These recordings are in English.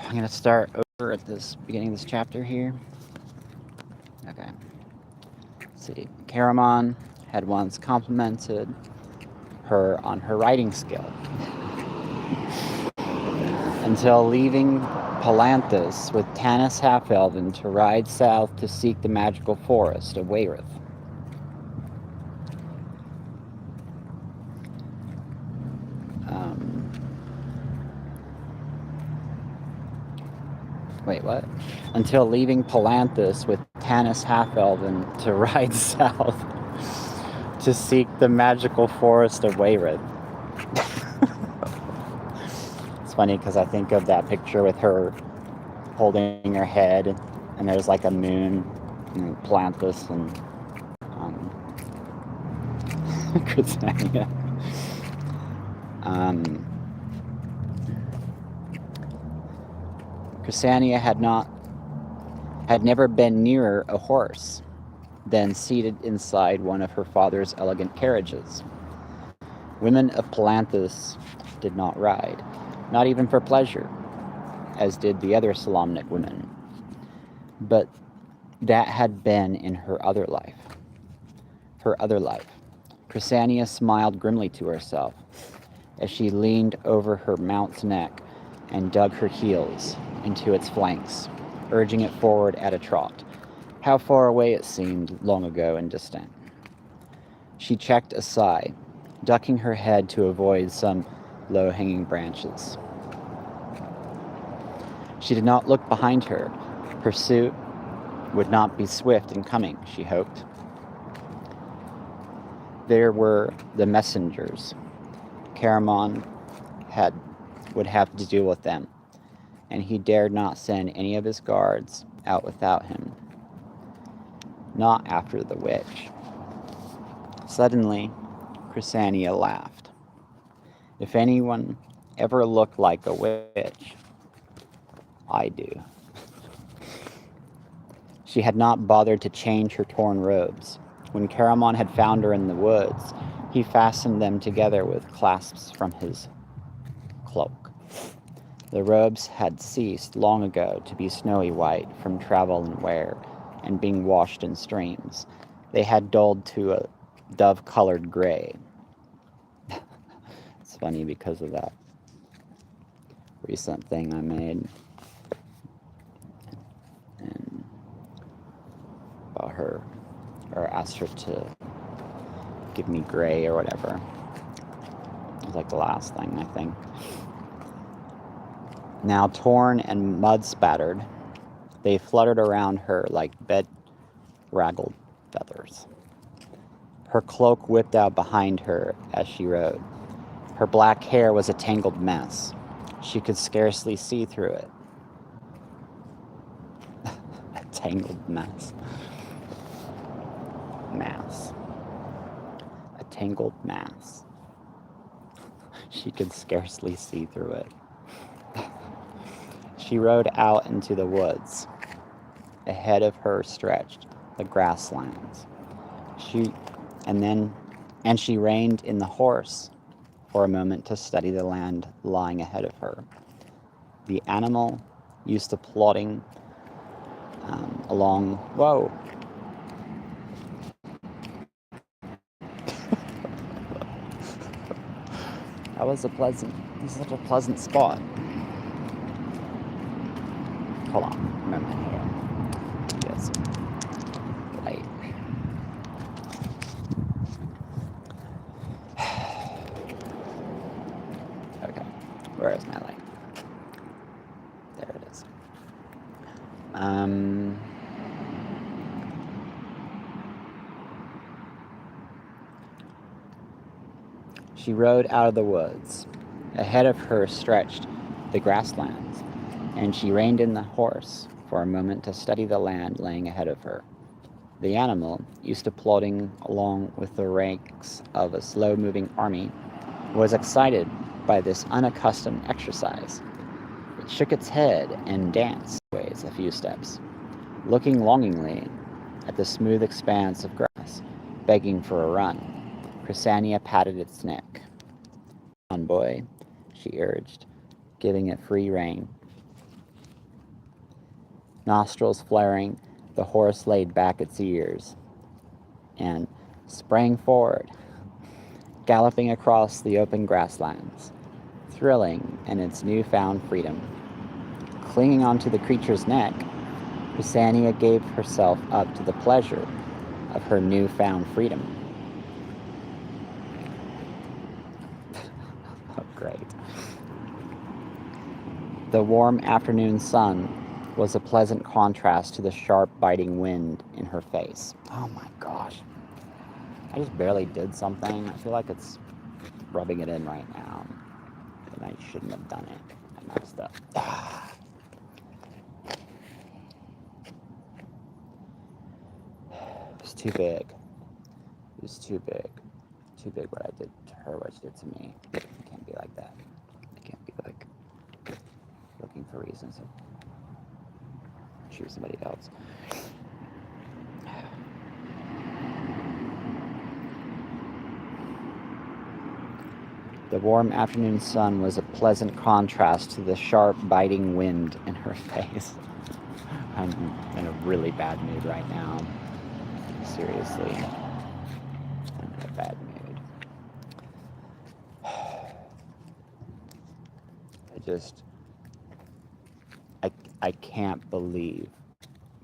I'm going to start over at this beginning of this chapter here. Okay. Let's see. Caramon had once complimented her on her writing skill until leaving Palanthas with Tanis Half-Elven to ride south to seek the magical forest of Wayreth. Wait, what? Until leaving Palanthas with Tanis Half-Elven to ride south to seek the magical forest of Wayreth. It's funny because I think of that picture with her holding her head, and there's like a moon, and Palanthas, and Chrysania. Chrysania had never been nearer a horse than seated inside one of her father's elegant carriages. Women of Palanthas did not ride, not even for pleasure, as did the other Solamnic women. But that had been in her other life. Her other life. Chrysania smiled grimly to herself as she leaned over her mount's neck and dug her heels into its flanks, urging it forward at a trot. How far away it seemed long ago and distant. She checked a sigh, ducking her head to avoid some low-hanging branches. She did not look behind her. Pursuit would not be swift in coming, she hoped. There were the messengers. Caramon would have to deal with them, and he dared not send any of his guards out without him. Not after the witch. Suddenly, Chrysania laughed. If anyone ever looked like a witch, I do. She had not bothered to change her torn robes. When Caramon had found her in the woods, he fastened them together with clasps from his cloak. The robes had ceased long ago to be snowy white from travel and wear, and being washed in streams. They had dulled to a dove-colored gray. It's funny because of that recent thing I made. And about her, or asked her to give me gray or whatever. It was like the last thing, I think. Now torn and mud-spattered, they fluttered around her like bed-raggled feathers. Her cloak whipped out behind her as she rode. Her black hair was a tangled mess. She could scarcely see through it. A tangled mess. Mass. A tangled mass. She could scarcely see through it. She rode out into the woods. Ahead of her stretched the grasslands. She reined in the horse for a moment to study the land lying ahead of her. The animal, used to plodding along. Whoa! This is such a pleasant spot. Hold on, remember here. Yes. Light. Okay, where is my light? There it is. She rode out of the woods. Ahead of her stretched the grasslands, and she reined in the horse for a moment to study the land laying ahead of her. The animal, used to plodding along with the ranks of a slow-moving army, was excited by this unaccustomed exercise. It shook its head and danced ways a few steps, looking longingly at the smooth expanse of grass, begging for a run. Chrysania patted its neck. "Come on, boy," she urged, giving it free rein. Nostrils flaring, the horse laid back its ears and sprang forward, galloping across the open grasslands, thrilling in its newfound freedom. Clinging onto the creature's neck, Kusania gave herself up to the pleasure of her newfound freedom. Oh, great. The warm afternoon sun was a pleasant contrast to the sharp, biting wind in her face. Oh my gosh. I just barely did something. I feel like it's rubbing it in right now. And I shouldn't have done it. I messed up. It was too big. It was too big. Too big what I did to her, what she did to me. It can't be like that. It can't be like looking for reasons to choose somebody else. The warm afternoon sun was a pleasant contrast to the sharp, biting wind in her face. I'm in a really bad mood right now. Seriously. I'm in a bad mood. I can't believe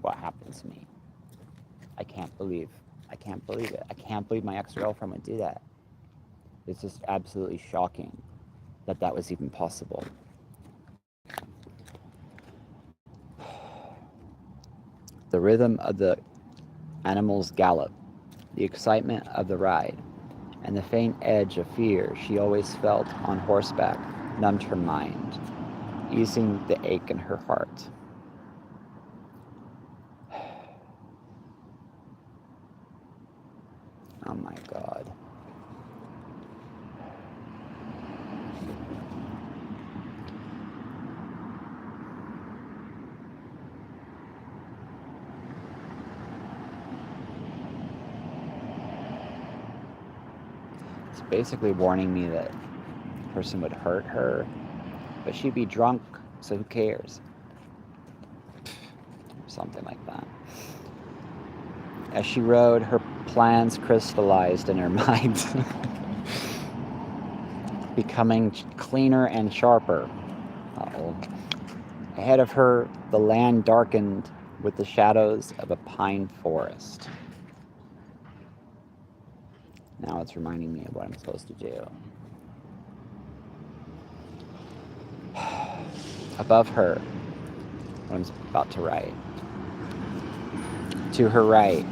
what happened to me. I can't believe it. I can't believe my ex-girlfriend would do that. It's just absolutely shocking that that was even possible. The rhythm of the animal's gallop, the excitement of the ride, and the faint edge of fear she always felt on horseback numbed her mind, easing the ache in her heart. Oh my God. It's basically warning me that the person would hurt her, but she'd be drunk, so who cares? Something like that. As she rode, her plans crystallized in her mind, becoming cleaner and sharper. Uh-oh. Ahead of her, the land darkened with the shadows of a pine forest. Now it's reminding me of what I'm supposed to do. Above her, what I'm about to write. To her right,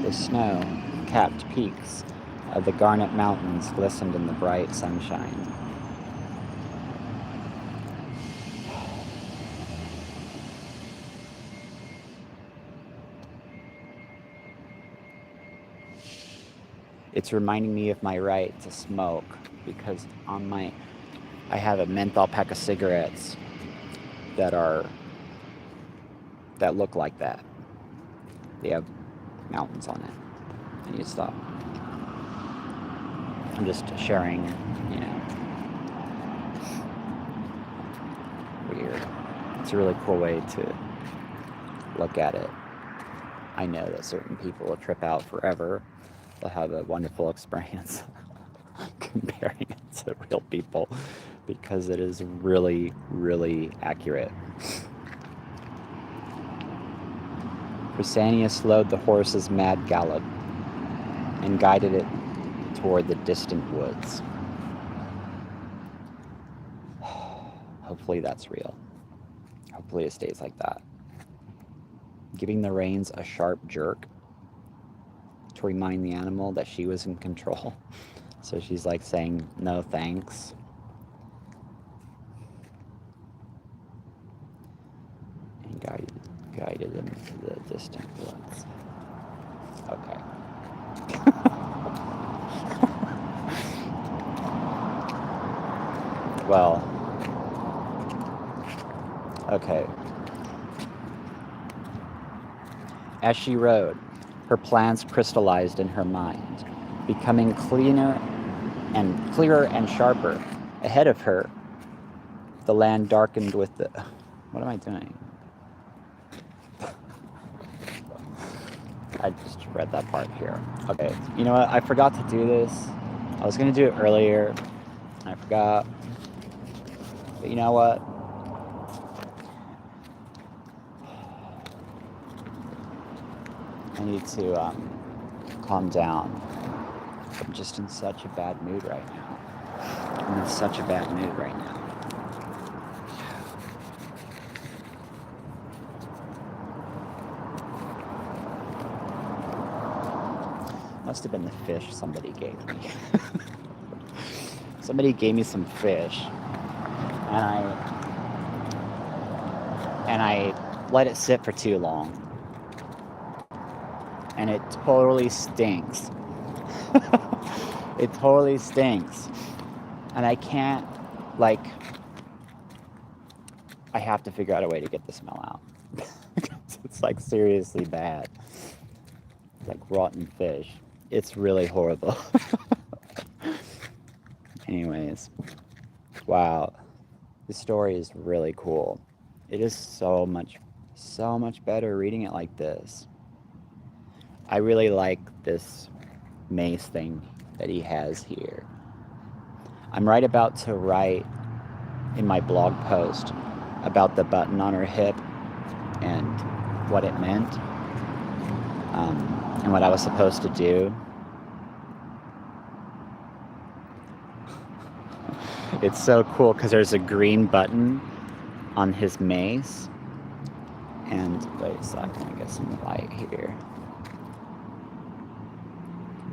the snow-capped peaks of the Garnet Mountains glistened in the bright sunshine. It's reminding me of my right to smoke because I have a menthol pack of cigarettes that look like that. They have mountains on it. I need to stop. I'm just sharing, weird. It's a really cool way to look at it. I know that certain people will trip out forever. They'll have a wonderful experience comparing it to real people because it is really, really accurate. Kusania slowed the horse's mad gallop and guided it toward the distant woods. Hopefully that's real. Hopefully it stays like that. Giving the reins a sharp jerk to remind the animal that she was in control. So she's like saying, no thanks. And guided him to the distant woods. Okay. Well, okay. As she rode, her plans crystallized in her mind, becoming clearer and sharper. Ahead of her, the land darkened with the... What am I doing? I just read that part here. Okay, you know what? I forgot to do this. I was going to do it earlier. I forgot. But you know what? I need to calm down. I'm just in such a bad mood right now. I'm in such a bad mood right now. Must have been the fish somebody gave me. Somebody gave me some fish, and I let it sit for too long, and it totally stinks. It totally stinks, and I can't, like, I have to figure out a way to get the smell out. It's like seriously bad. It's like rotten fish. It's really horrible. Anyways, wow, this story is really cool. It is so much better reading it like this. I really like this mace thing that he has here. I'm right about to write in my blog post about the button on her hip and what it meant, and what I was supposed to do. It's so cool because there's a green button on his mace. And wait a second, I get some light here.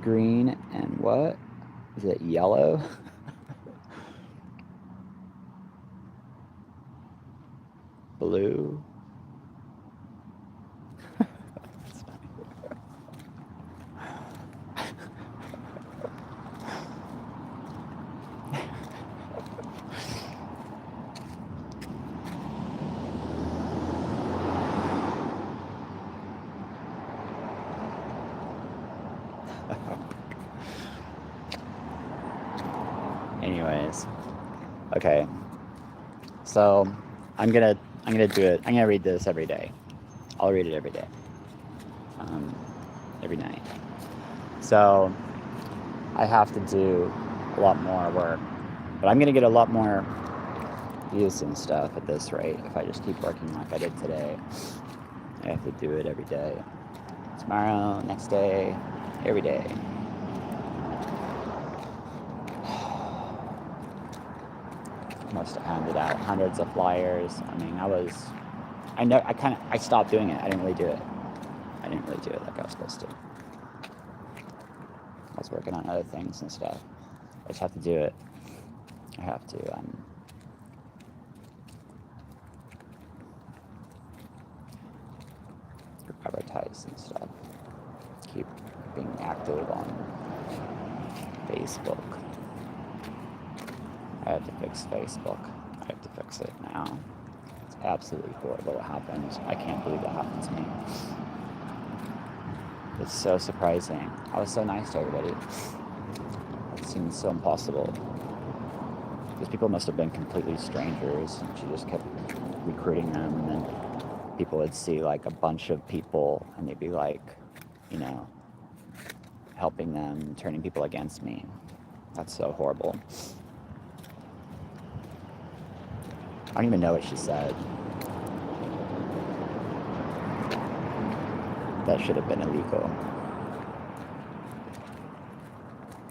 Green and what? Is it yellow? Blue? Anyways, okay. So I'm gonna do it. I'm gonna read this every day. I'll read it every day, every night. So I have to do a lot more work, but I'm gonna get a lot more views and stuff at this rate if I just keep working like I did today. I have to do it every day. Tomorrow, next day, every day. Must have handed out hundreds of flyers. I mean, I stopped doing it. I didn't really do it like I was supposed to. I was working on other things and stuff. I just have to do it. I have to advertise and stuff. Keep being active on Facebook. I have to fix Facebook. I have to fix it now. It's absolutely horrible what happens. I can't believe that happened to me. It's so surprising. I was so nice to everybody. It seems so impossible. These people must have been completely strangers, and she just kept recruiting them, and then people would see like a bunch of people, and they'd be like, you know, helping them, turning people against me. That's so horrible. I don't even know what she said. That should have been illegal.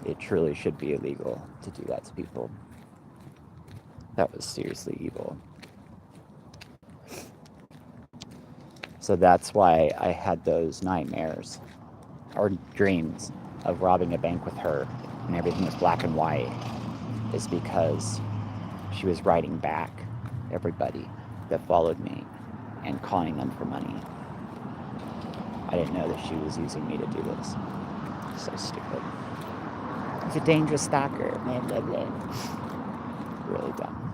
It truly should be illegal to do that to people. That was seriously evil. So that's why I had those nightmares or dreams of robbing a bank with her and everything was black and white, is because she was writing back everybody that followed me and calling them for money. I didn't know that she was using me to do this. So stupid. He's a dangerous stalker. Blah, blah, blah. Really dumb.